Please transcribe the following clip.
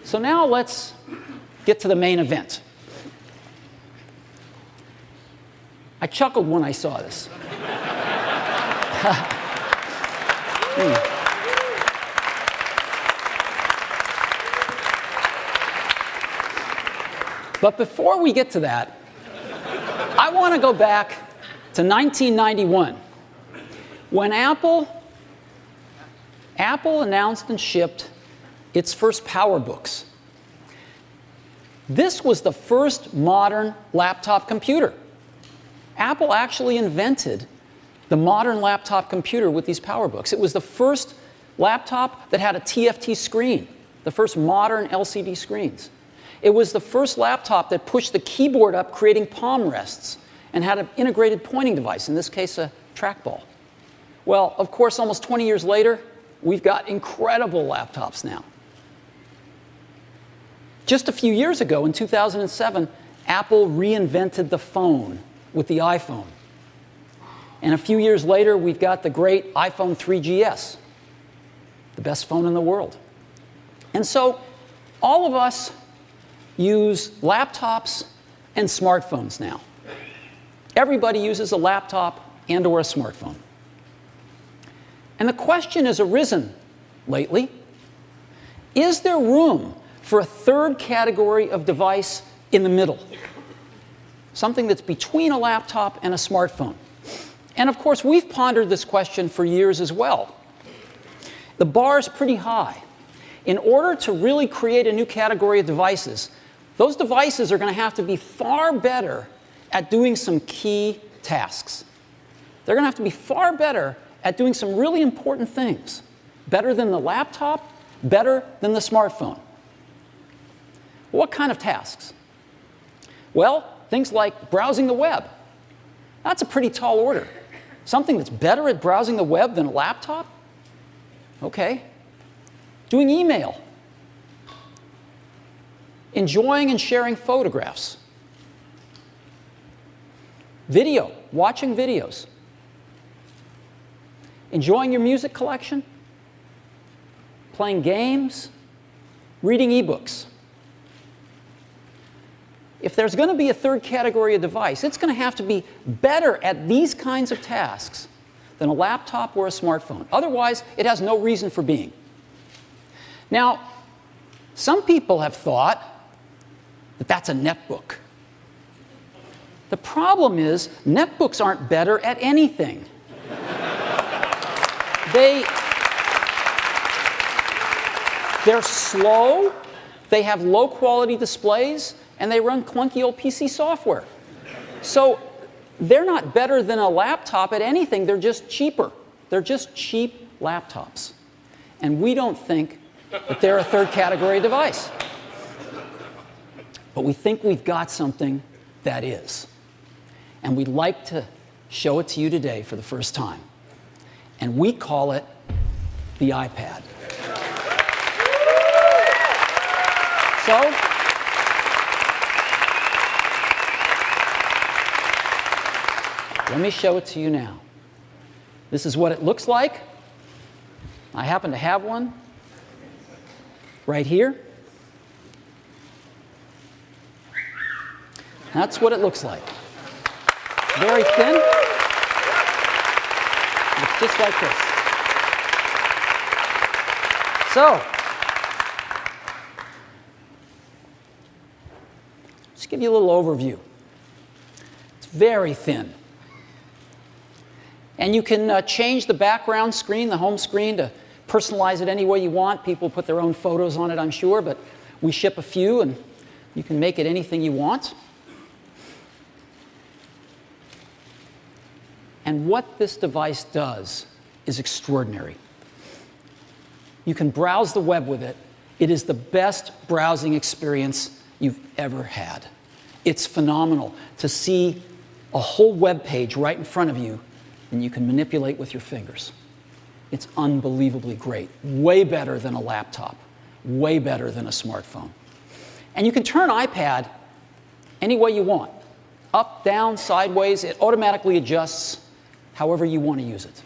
So now let's get to the main event. I chuckled when I saw this. But before we get to that, I want to go back to 1991, when Apple announced and shipped its first PowerBooks. This was the first modern laptop computer. Apple actually invented the modern laptop computer with these PowerBooks. It was the first laptop that had a TFT screen, the first modern LCD screens. It was the first laptop that pushed the keyboard up, creating palm rests, and had an integrated pointing device, in this case, a trackball. Well, of course, almost 20 years later, we've got incredible laptops now. Just a few years ago, in 2007, Apple reinvented the phone with the iPhone. And a few years later, we've got the great iPhone 3GS, the best phone in the world. And so all of us use laptops and smartphones now. Everybody uses a laptop and or a smartphone. And the question has arisen lately, is there room for a third category of device in the middle? Something that's between a laptop and a smartphone. And of course, we've pondered this question for years as well. The bar is pretty high. In order to really create a new category of devices, those devices are going to have to be far better at doing some key tasks. They're going to have to be far better at doing some really important things. Better than the laptop, better than the smartphone. What kind of tasks? Well, things like browsing the web. That's a pretty tall order. Something that's better at browsing the web than a laptop? Okay. Doing email. Enjoying and sharing photographs. Video, watching videos. Enjoying your music collection. Playing games. Reading ebooks. If there's going to be a third category of device, it's going to have to be better at these kinds of tasks than a laptop or a smartphone. Otherwise, it has no reason for being. Now, some people have thought that that's a netbook. The problem is, netbooks aren't better at anything. They're slow, they have low-quality displays, and they run clunky old PC software. So they're not better than a laptop at anything, they're just cheaper. They're just cheap laptops. And we don't think that they're a third category device. But we think we've got something that is. And we'd like to show it to you today for the first time. And we call it the iPad. So, let me show it to you now. This is what it looks like. I happen to have one right here. That's what it looks like. Very thin. It's just like this. So, just give you a little overview. It's very thin. And you can change the background screen, the home screen, to personalize it any way you want. People put their own photos on it, I'm sure, but we ship a few, and you can make it anything you want. And what this device does is extraordinary. You can browse the web with it. It is the best browsing experience you've ever had. It's phenomenal to see a whole web page right in front of you, and you can manipulate with your fingers. It's unbelievably great. Way better than a laptop. Way better than a smartphone. And you can turn iPad any way you want. Up, down, sideways. It automatically adjusts however you want to use it.